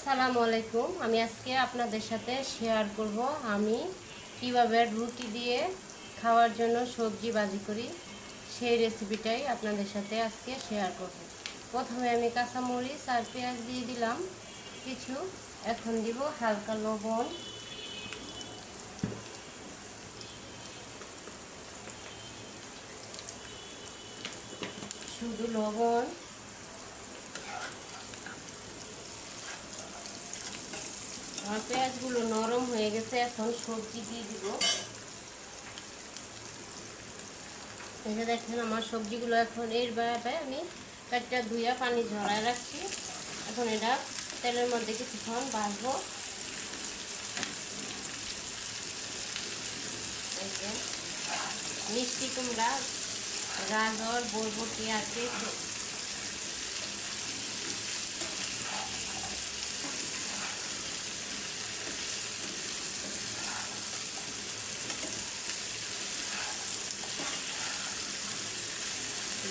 আসসালামু আলাইকুম। আমি আজকে আপনাদের সাথে শেয়ার করব আমি কিভাবে রুটি দিয়ে খাওয়ার জন্য সবজি ভাজি করি, সেই রেসিপিটাই আপনাদের সাথে আজকে শেয়ার করব। প্রথমে আমি কাঁচামরিচ আর পেঁয়াজ দিয়ে দিলাম কিছু। এখন দিব হালকা লবণ, শুধু লবণ। আমার পেঁয়াজগুলো নরম হয়ে গেছে, এখন সবজি দিয়ে দিব। এই যে দেখেন আমার সবজিগুলো এখন এইভাবে আমি কাটটা ধুইয়া পানি ঝরায় রাখছি। এখন এটা তেলের মধ্যে কিছুক্ষণ ভাজবো। মিষ্টি কুমড়া, গাজর, বরবটি আছে।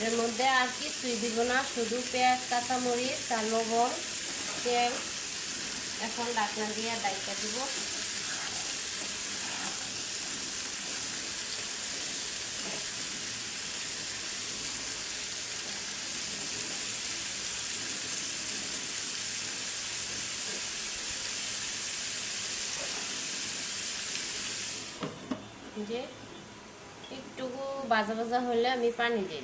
এর মধ্যে আর কিছুই দিব না, শুধু পেঁয়াজ, কাঁচামরিচ আর লবণ, তেল। এখন ঢাকনা দিয়ে ডাইকা দিব। যে একটু ভাজা ভাজা হলে আমি পানি দিই।